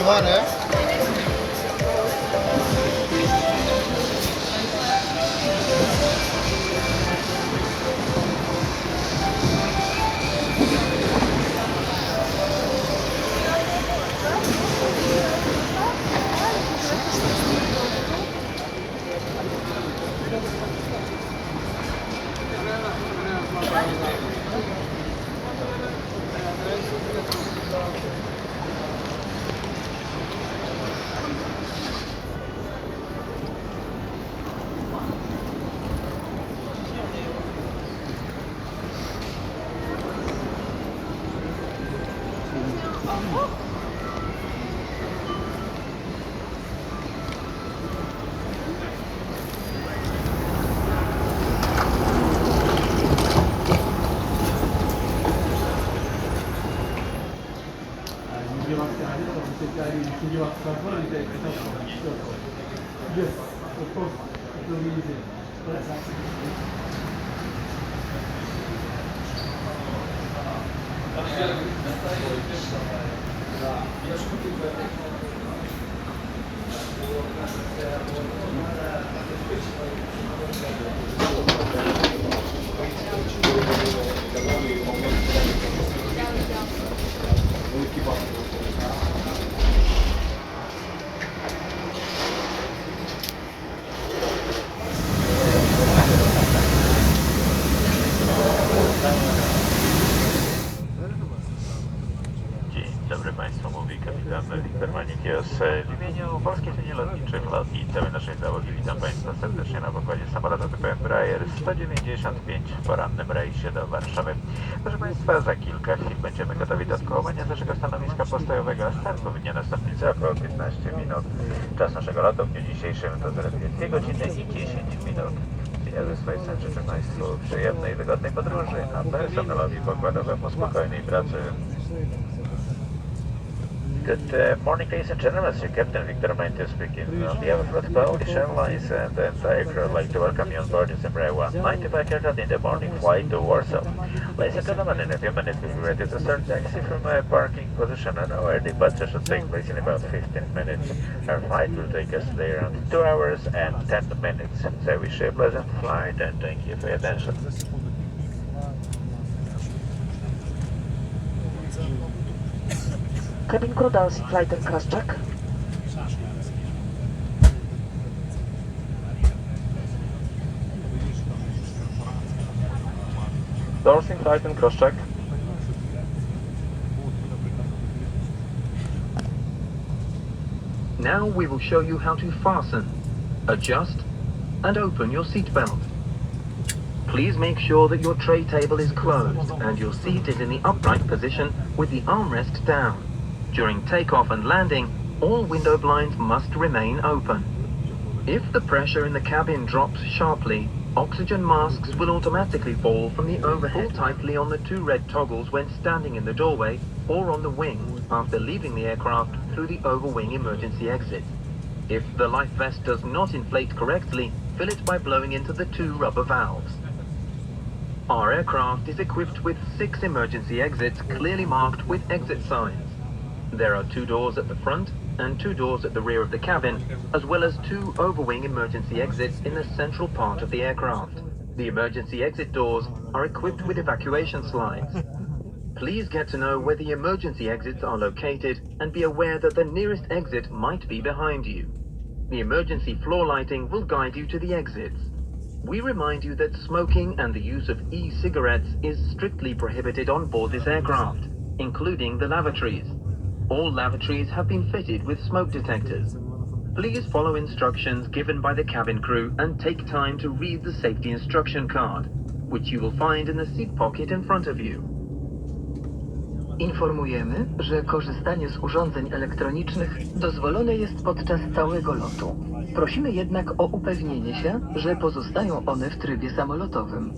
Kochane. Yes, of course, it will be easy. Yes, Dobry Państwu, mówi kapitan z w imieniu Polskich Linii Lotniczych LOT i całej naszej załogi witam Państwa serdecznie na pokładzie samolotu typu Embraer 195 w porannym rejsie do Warszawy. Proszę Państwa, za kilka chwil będziemy gotowi do odkołowania z naszego stanowiska postojowego, a start powinien nastąpić za około 15 minut. Czas naszego lotu w dniu dzisiejszym to zaledwie 2 godziny i 10 minut. Ja ze swojej strony życzę Państwu przyjemnej i wygodnej podróży, a personelowi pokładowemu spokojnej pracy. Good morning, ladies and gentlemen. It's your Captain Victor Mainter speaking. On behalf of LOT Polish Airlines and the entire crew, I'd like to welcome you on board this Embraer 195 aircraft in the morning flight to Warsaw. Ladies and gentlemen, in a few minutes we'll be ready to start taxi from a parking position, and our departure should take place in about 15 minutes. Our flight will take us there around 2 hours and 10 minutes. So I wish you a pleasant flight and thank you for your attention. Cabin crew does flight and crash check. Doors in flight and cross check. Now we will show you how to fasten, adjust, and open your seatbelt. Please make sure that your tray table is closed and your seat is in the upright position with the armrest down. During takeoff and landing, all window blinds must remain open. If the pressure in the cabin drops sharply, oxygen masks will automatically fall from the overhead. Pull tightly on the two red toggles when standing in the doorway or on the wing after leaving the aircraft through the overwing emergency exit. If the life vest does not inflate correctly, fill it by blowing into the two rubber valves. Our aircraft is equipped with 6 emergency exits clearly marked with exit signs. There are 2 doors at the front and 2 doors at the rear of the cabin, as well as 2 overwing emergency exits in the central part of the aircraft. The emergency exit doors are equipped with evacuation slides. Please get to know where the emergency exits are located and be aware that the nearest exit might be behind you. The emergency floor lighting will guide you to the exits. We remind you that smoking and the use of e-cigarettes is strictly prohibited on board this aircraft, including the lavatories. All lavatories have been fitted with smoke detectors. Please follow instructions given by the cabin crew and take time to read the safety instruction card, which you will find in the seat pocket in front of you. Informujemy, że korzystanie z urządzeń elektronicznych dozwolone jest podczas całego lotu. Prosimy jednak o upewnienie się, że pozostają one w trybie samolotowym.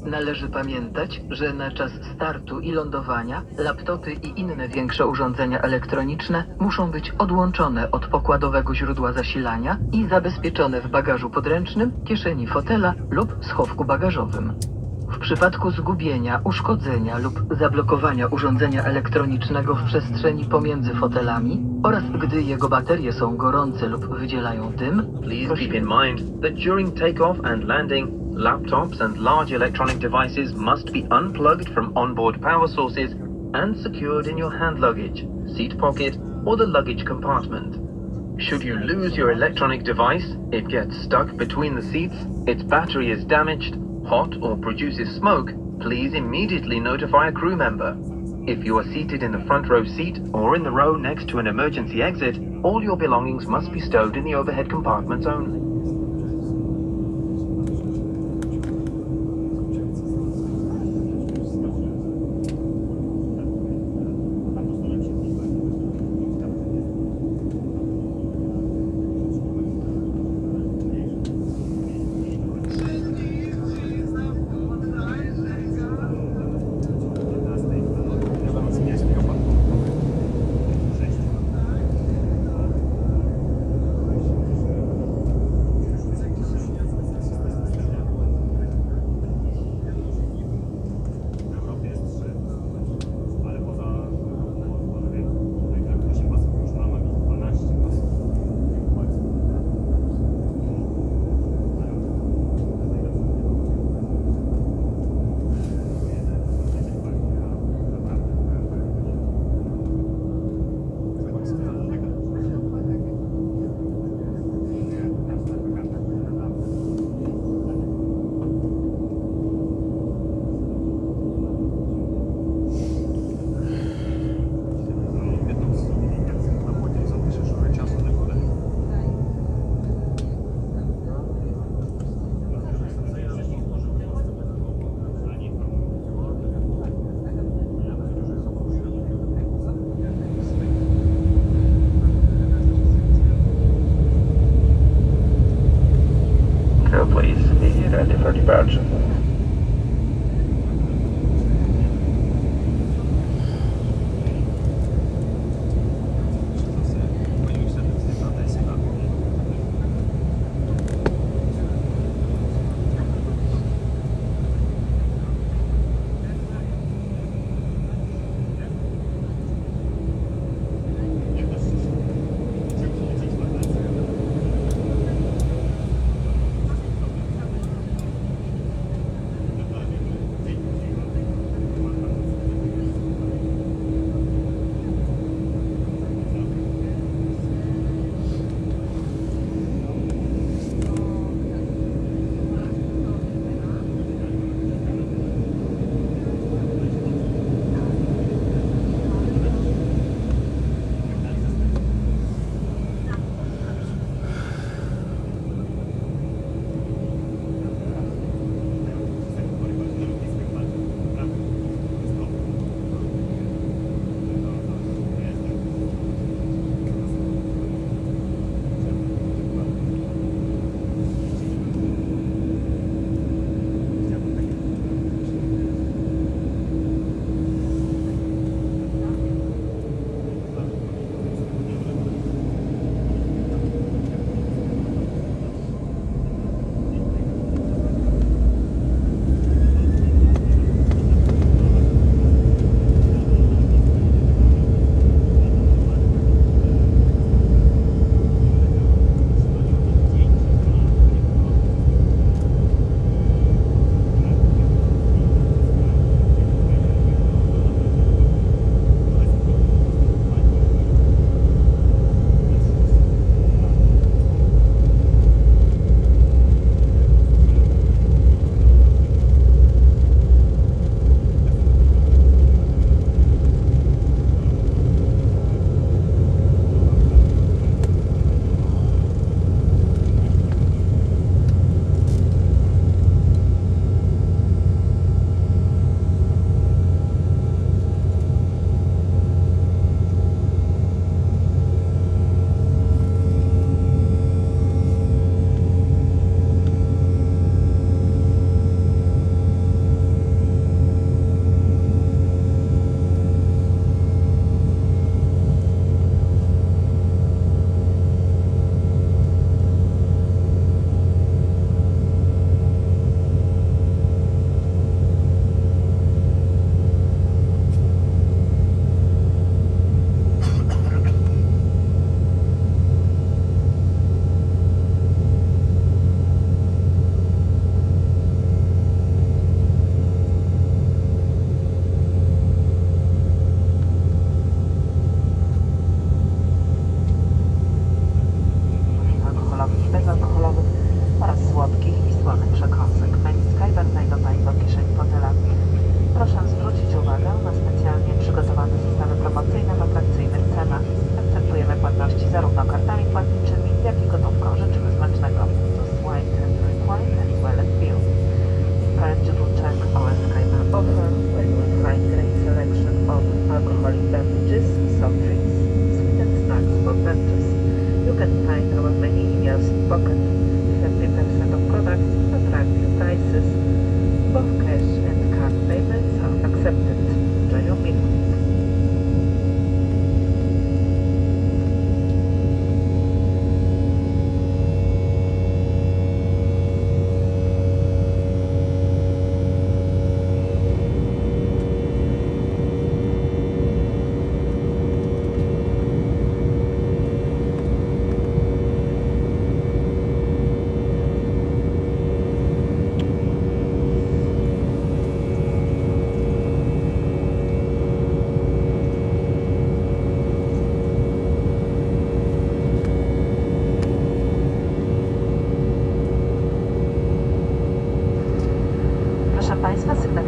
Należy pamiętać, że na czas startu i lądowania laptopy i inne większe urządzenia elektroniczne muszą być odłączone od pokładowego źródła zasilania i zabezpieczone w bagażu podręcznym, kieszeni fotela lub schowku bagażowym. W przypadku zgubienia, uszkodzenia lub zablokowania urządzenia elektronicznego w przestrzeni pomiędzy fotelami oraz gdy jego baterie są gorące lub wydzielają dym, please keep in mind that during takeoff and landing, laptops and large electronic devices must be unplugged from onboard power sources and secured in your hand luggage, seat pocket, or the luggage compartment. Should you lose your electronic device, it gets stuck between the seats, its battery is damaged, hot or produces smoke, please immediately notify a crew member. If you are seated in the front row seat or in the row next to an emergency exit, all your belongings must be stowed in the overhead compartments only. Please be ready for departure.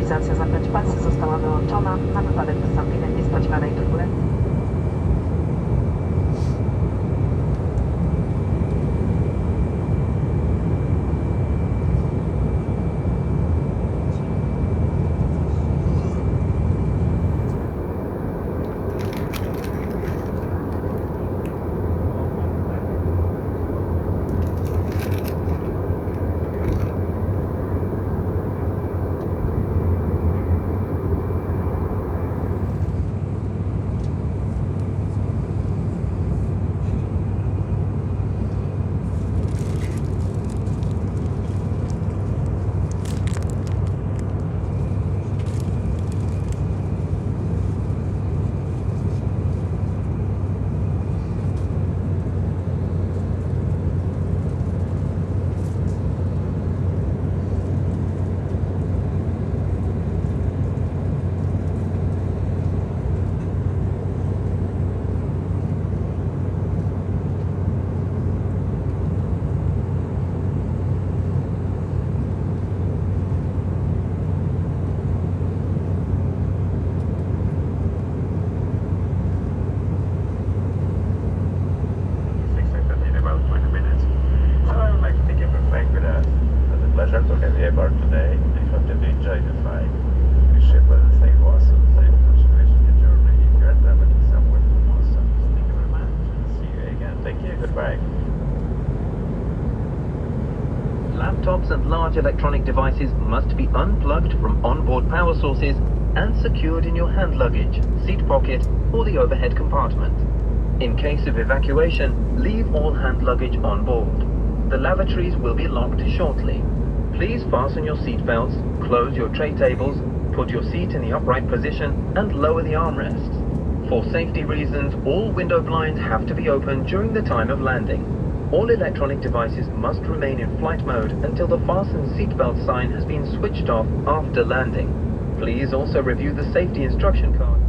Sygnalizacja zapiąć pasy została wyłączona na wypadek wystąpienia niespodziewanej turbulencji. Laptops and large electronic devices must be unplugged from onboard power sources and secured in your hand luggage, seat pocket, or the overhead compartment. In case of evacuation, leave all hand luggage on board. The lavatories will be locked shortly. Please fasten your seat belts, close your tray tables, put your seat in the upright position, and lower the armrests. For safety reasons, all window blinds have to be open during the time of landing. All electronic devices must remain in flight mode until the fasten seatbelt sign has been switched off after landing. Please also review the safety instruction card.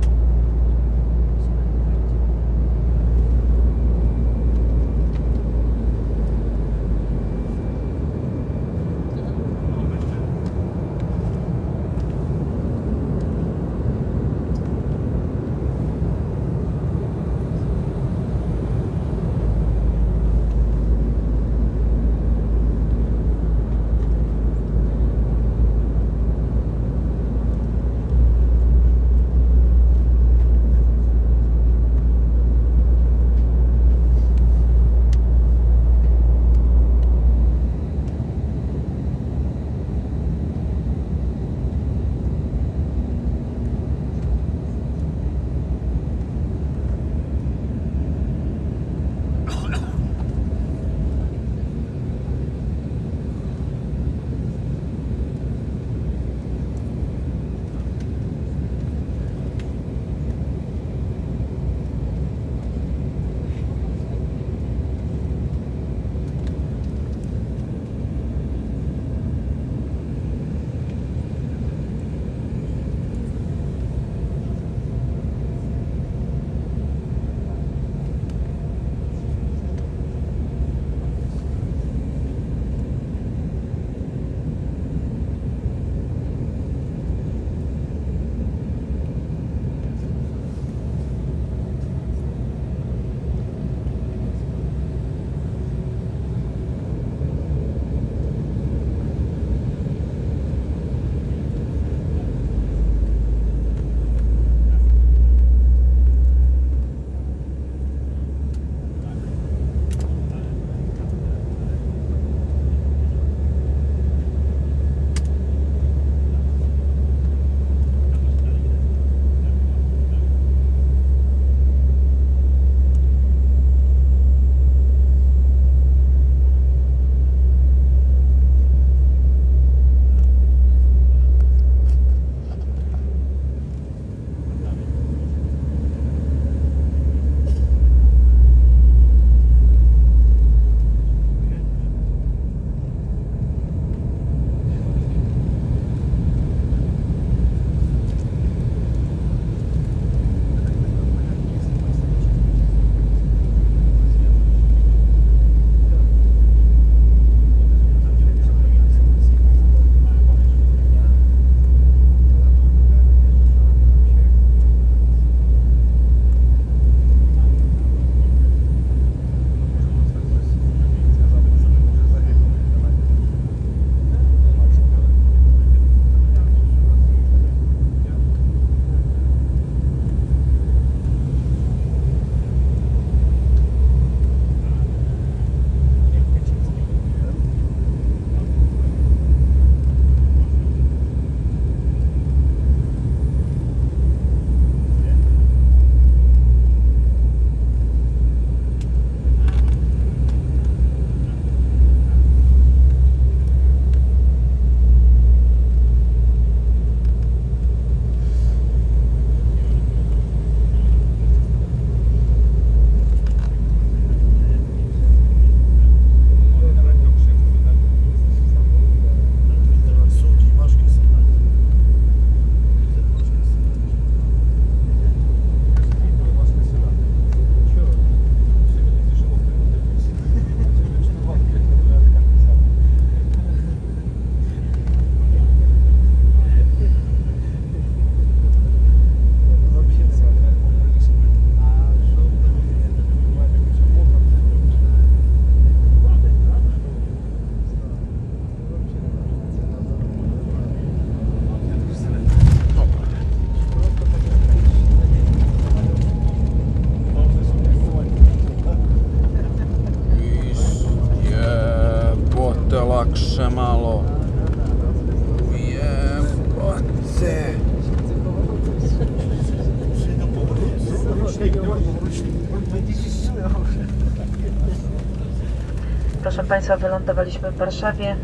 Proszę Państwa, wylądowaliśmy w Warszawie,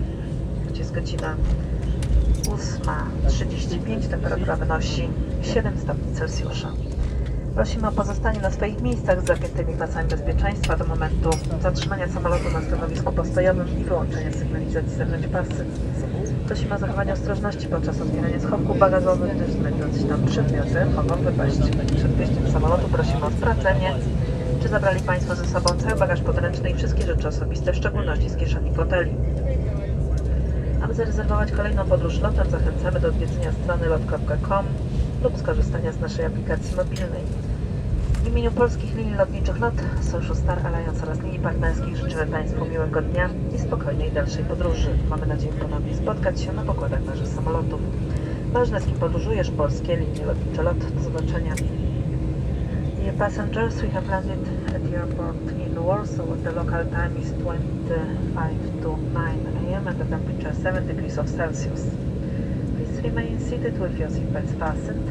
gdzie jest godzina 8:35, temperatura wynosi 7 stopni Celsjusza. Prosimy o pozostanie na swoich miejscach z zapiętymi pasami bezpieczeństwa do momentu zatrzymania samolotu na stanowisku postojowym i wyłączenia sygnalizacji zewnątrz pasy. Prosimy o zachowanie ostrożności podczas otwierania schowków bagażowych, gdyż znajdujące się tam przedmioty mogą wypaść. Przed wyjściem z samolotu prosimy o sprawdzenie, czy zabrali Państwo ze sobą cały bagaż podręczny i wszystkie rzeczy osobiste, w szczególności z kieszeni foteli. Aby zarezerwować kolejną podróż lotem, zachęcamy do odwiedzenia strony lot.com lub skorzystania z naszej aplikacji mobilnej. W imieniu polskich linii lotniczych LOT, Sojuszu Star Alliance oraz linii partnerskich życzymy Państwu miłego dnia i spokojnej dalszej podróży. Mamy nadzieję ponownie spotkać się na pokładach naszych samolotów. Ważne, z kim podróżujesz, polskie linie lotnicze LOT. Do zobaczenia. Dear passengers, we have landed at the airport in Warsaw. The local time is 25 to 9 a.m. and the temperature 7 degrees of Celsius. Please remain seated with your seatbelts fastened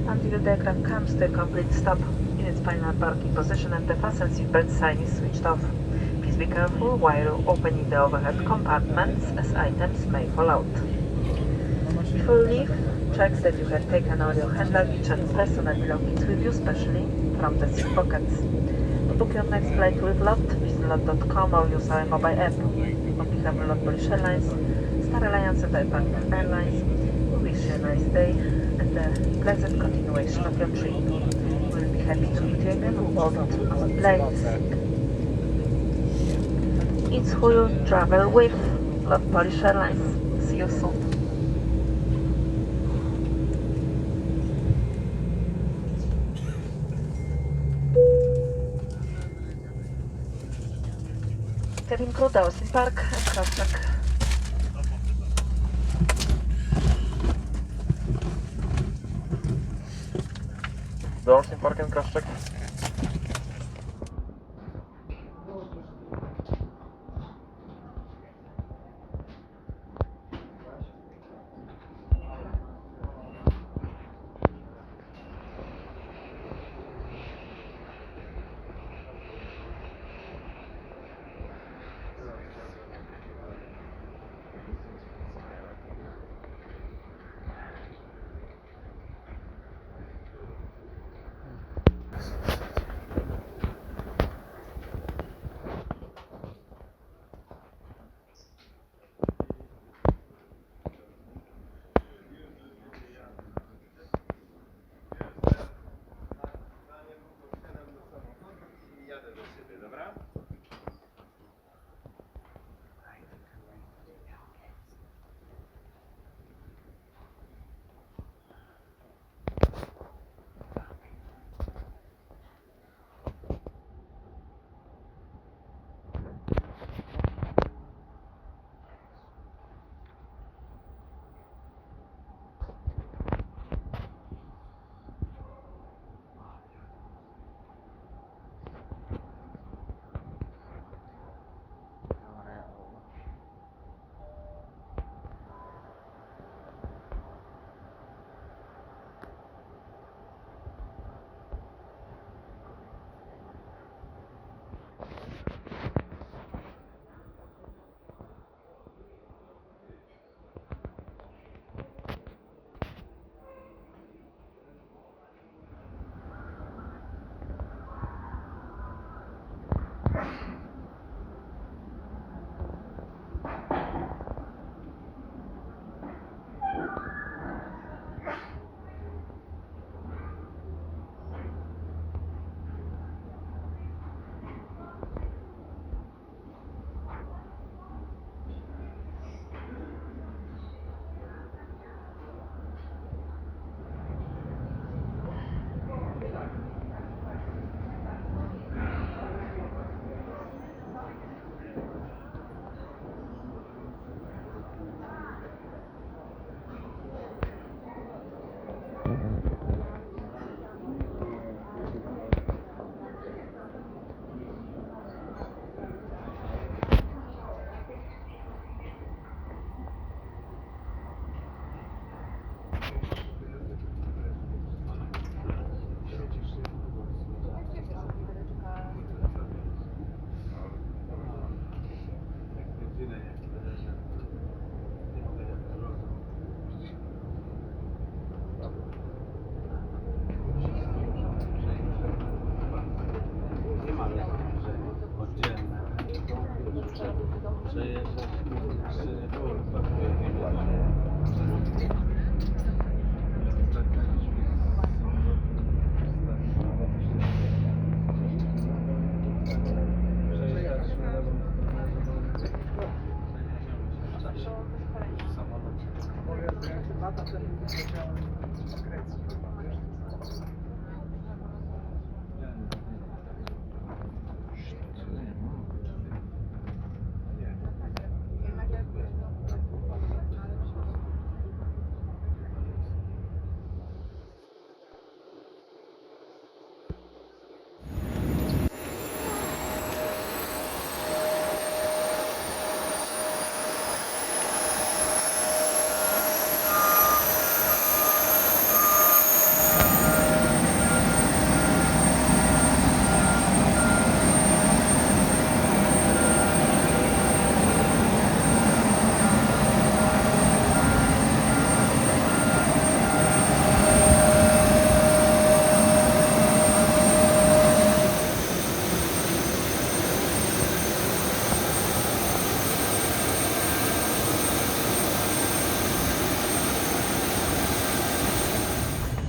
until the aircraft comes to a complete stop in its final parking position and the fasten seatbelt sign is switched off. Please be careful while opening the overhead compartments as items may fall out. Before you leave, check that you have taken all your hand luggage and personal belongings with you, especially from the seat pockets. To book your next flight with LOT, visit lot.com or use our mobile app. On behalf of LOT Polish Airlines, Star Alliance and our partner airlines, we wish you a nice day and a pleasant continuation of your trip. We'll be happy to meet you again on board our planes. It's who you travel with, LOT Polish Airlines. See you soon. Cabin crew, Dawson Park and Pushback. Doors in park and cross check.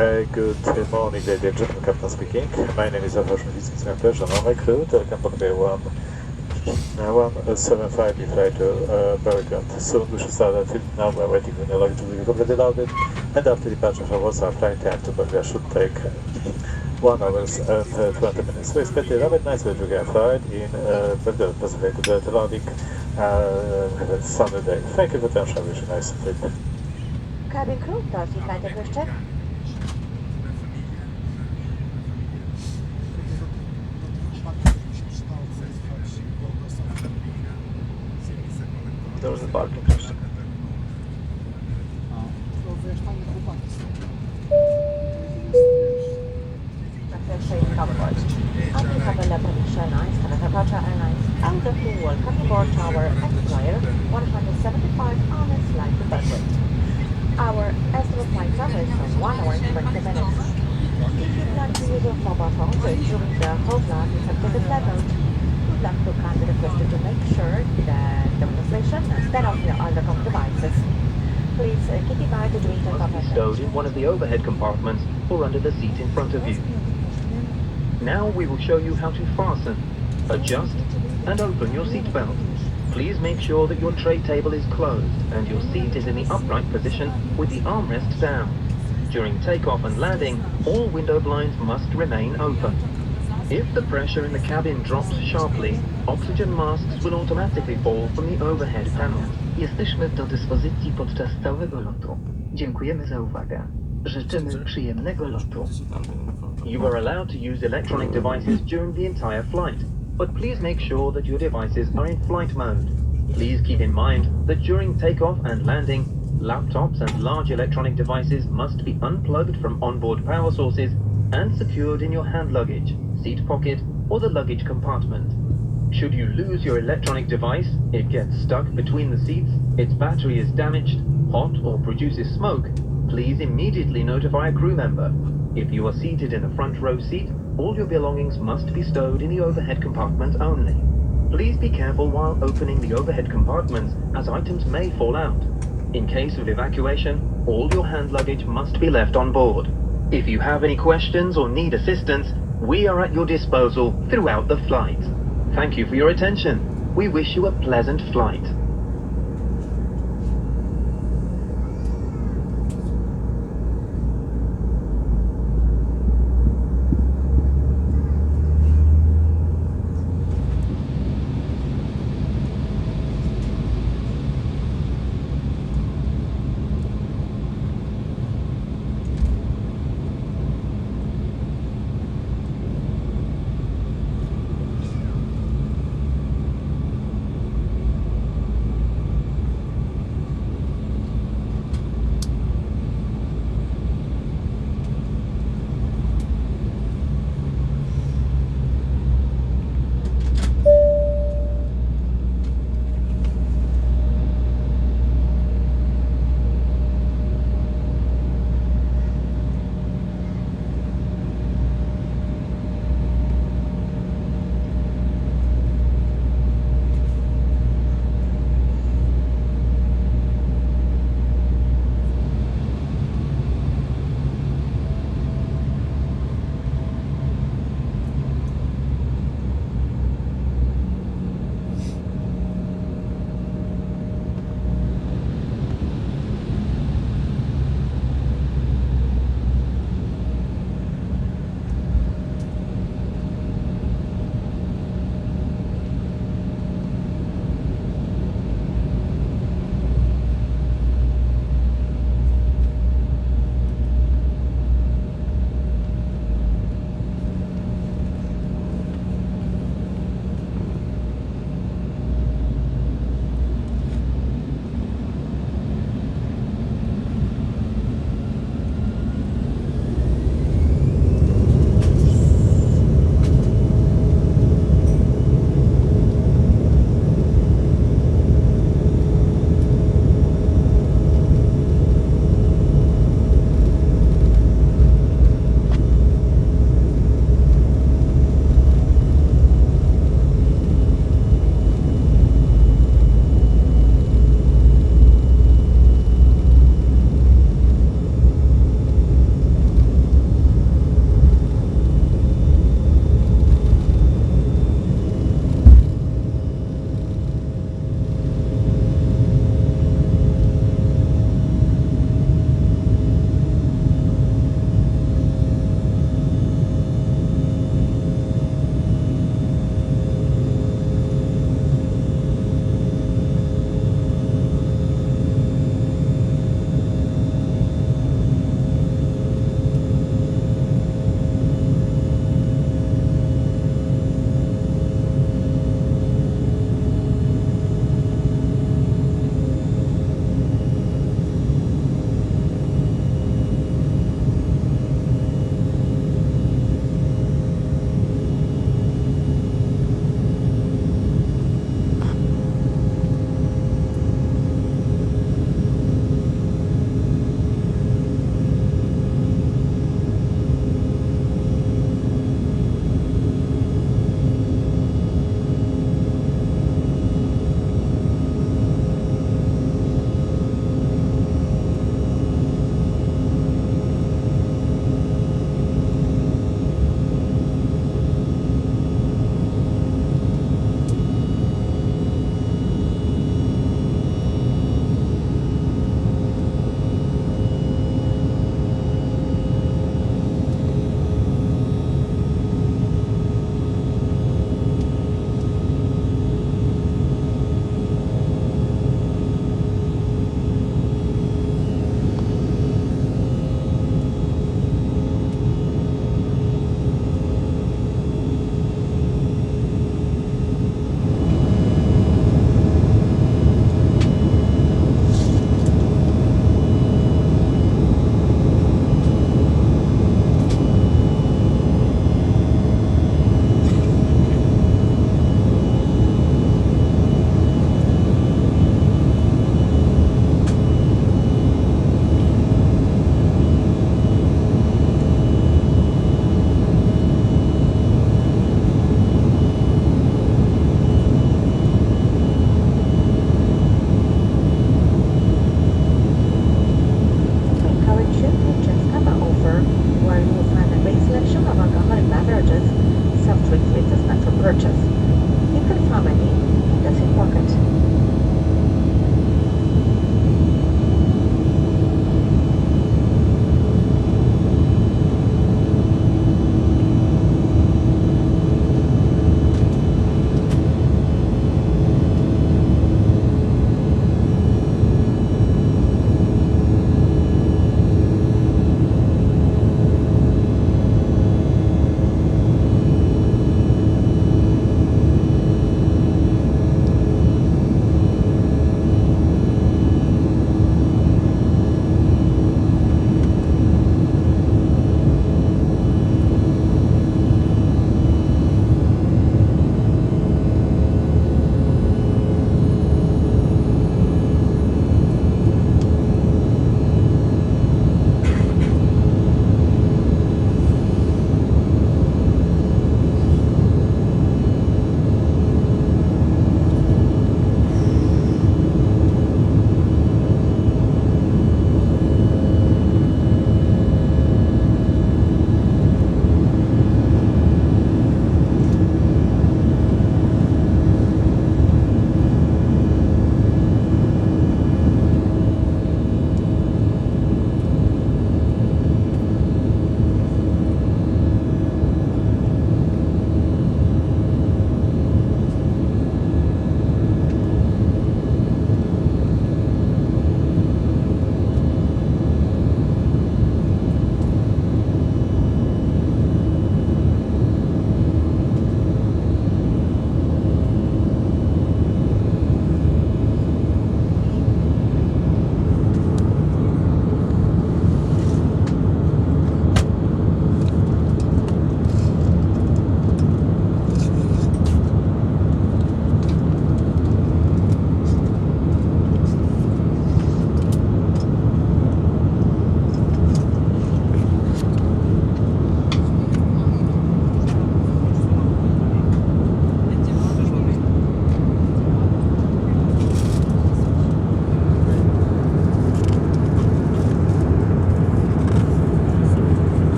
Good morning, ladies and gentlemen, Captain speaking. My name is It's my pleasure. On my crew, welcome to the 175 flight to Belgrade. Soon we should start at now we're waiting when the luggage will be completely loaded, and after departure from Warsaw, flight time to Belgrade should take 1 hour and 20 minutes. We expect a rather nice Belgrade flight in Belgrade, possibly to the loading. Have a sunny day. Thank you for your attention. Wish you a nice trip. Cabin crew, další flight English check. Doors and parking crash. Na pierwszej covered. On behalf of LOT Polish Airlines, Takeoff Airlines, out of the welcome aboard our Embraer 175 on its flight to Belgrade. Our estimate flight time is 1 hour and 20 minutes. If you plan to use your mobile phone during the whole flight is activity level, we'd like to kindly request you to make sure that the demonstration and stand off your other devices. Please keep in mind that during takeoff and Stowed in one of the overhead compartments or under the seat in front of you. Now we will show you how to fasten, adjust, and open your seat belt. Please make sure that your tray table is closed and your seat is in the upright position with the armrest down. During takeoff and landing, all window blinds must remain open. If the pressure in the cabin drops sharply, oxygen masks will automatically fall from the overhead panel. Jesteśmy do dyspozycji podczas całego lotu. Dziękujemy za uwagę. Życzymy przyjemnego lotu. You are allowed to use electronic devices during the entire flight, but please make sure that your devices are in flight mode. Please keep in mind that during takeoff and landing, laptops and large electronic devices must be unplugged from onboard power sources and secured in your hand luggage, seat pocket, or the luggage compartment. Should you lose your electronic device, it gets stuck between the seats, its battery is damaged, hot, or produces smoke, please immediately notify a crew member. If you are seated in a front row seat, all your belongings must be stowed in the overhead compartment only. Please be careful while opening the overhead compartments, as items may fall out. In case of evacuation, all your hand luggage must be left on board. If you have any questions or need assistance, we are at your disposal throughout the flight. Thank you for your attention. We wish you a pleasant flight.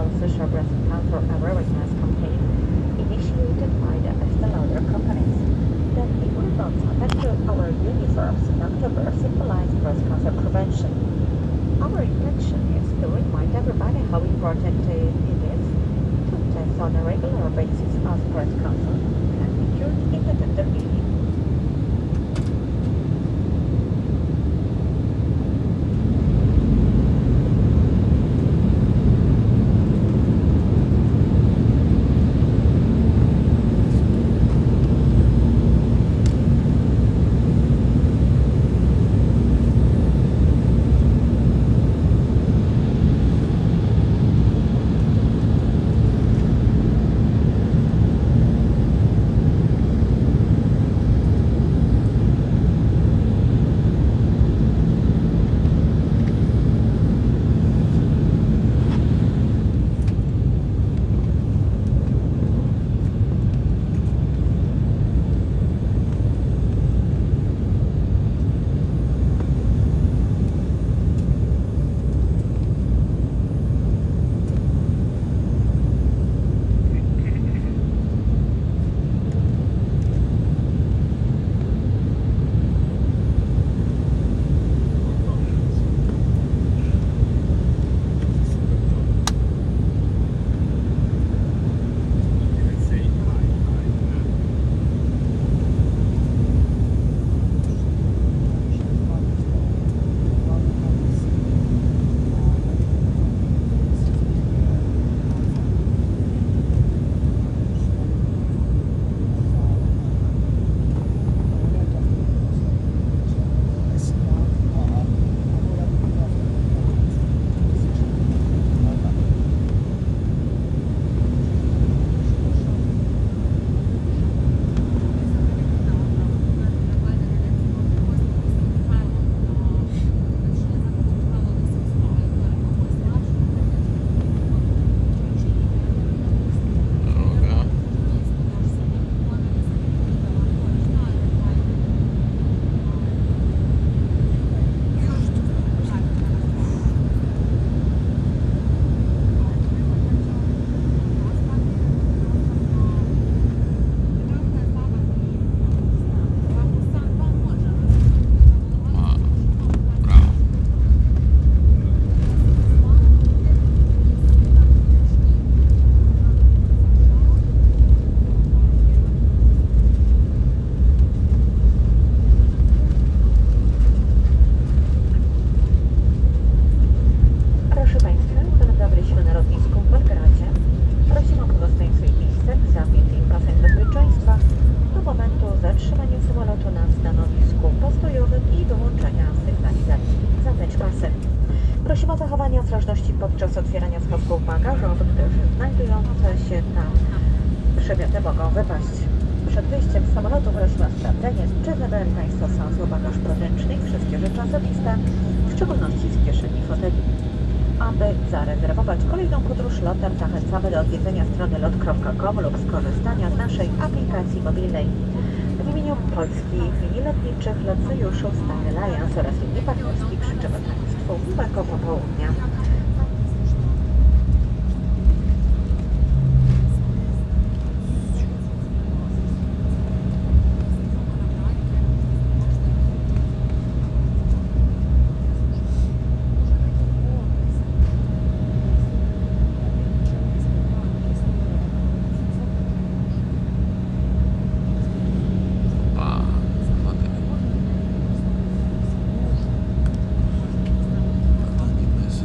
Social Council Awareness campaign initiated by the Estée Lauder companies. The liquid dots attached to our uniforms in October symbolize breast cancer prevention. Our intention is to remind everybody how important it is to test on a regular basis as breast cancer can be cured independently. Prosimy o zachowanie ostrożności podczas otwierania schowków bagażowych, gdyż znajdujące się tam przedmioty mogą wypaść. Przed wyjściem z samolotu prosimy o sprawdzenie, czy zabrali Państwo z sobą bagaż podręczny i wszystkie rzeczy osobiste, w szczególności z kieszeni foteli. Aby zarezerwować kolejną podróż lotem, zachęcamy do odwiedzenia strony lot.com lub skorzystania z naszej aplikacji mobilnej. W imieniu polskich linii lotniczych LOT Sojuszu, Star Alliance oraz linii partnerskich życzymy Państwu miłego popołudnia.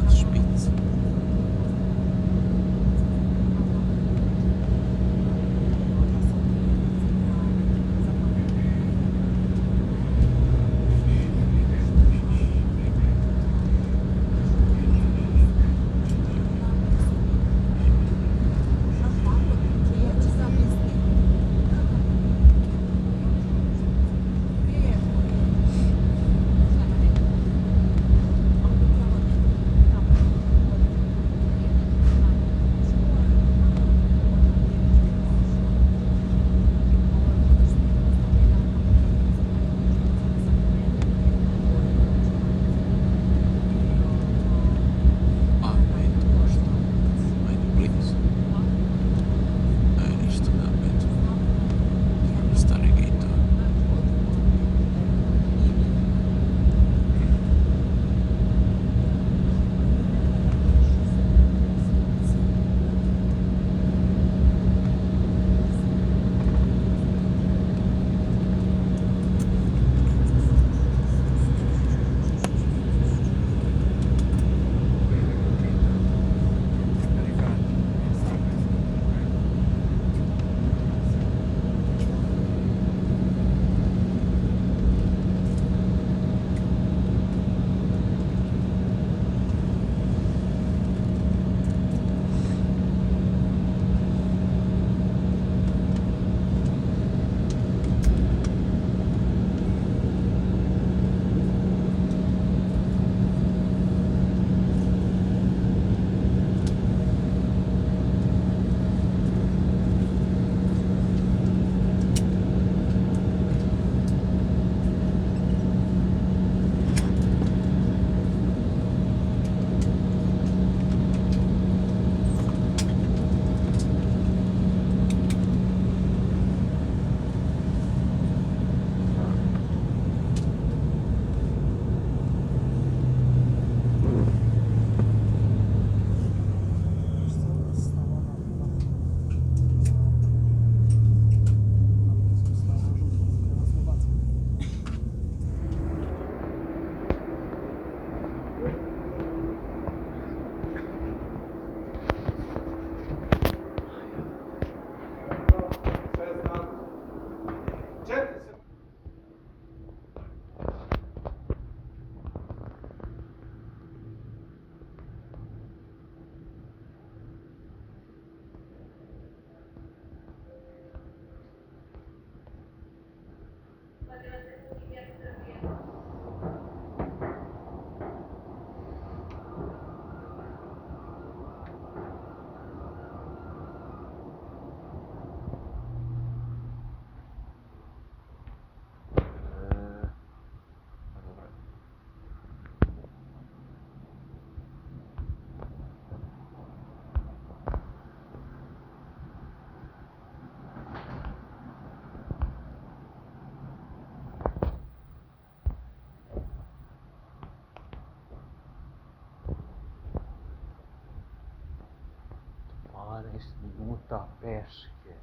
Szpic. Paris, Budapeszcie.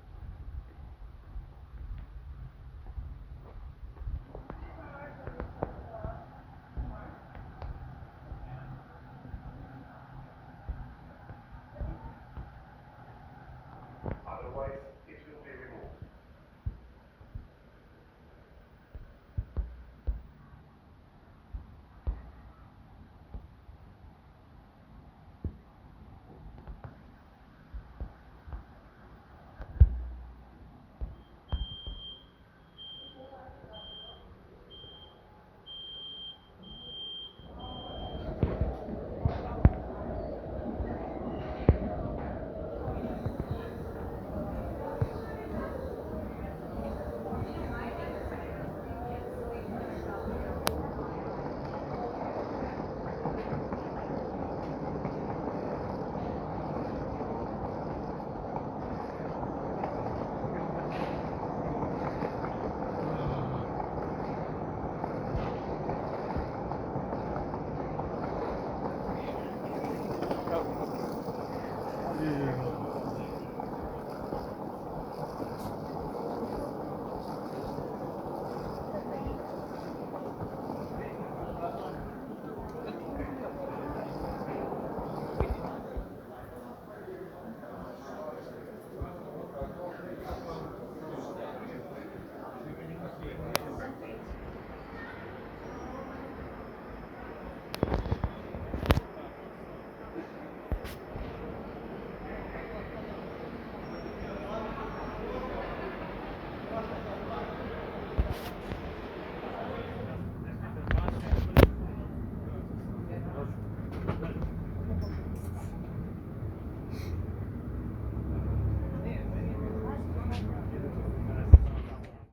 Otherwise,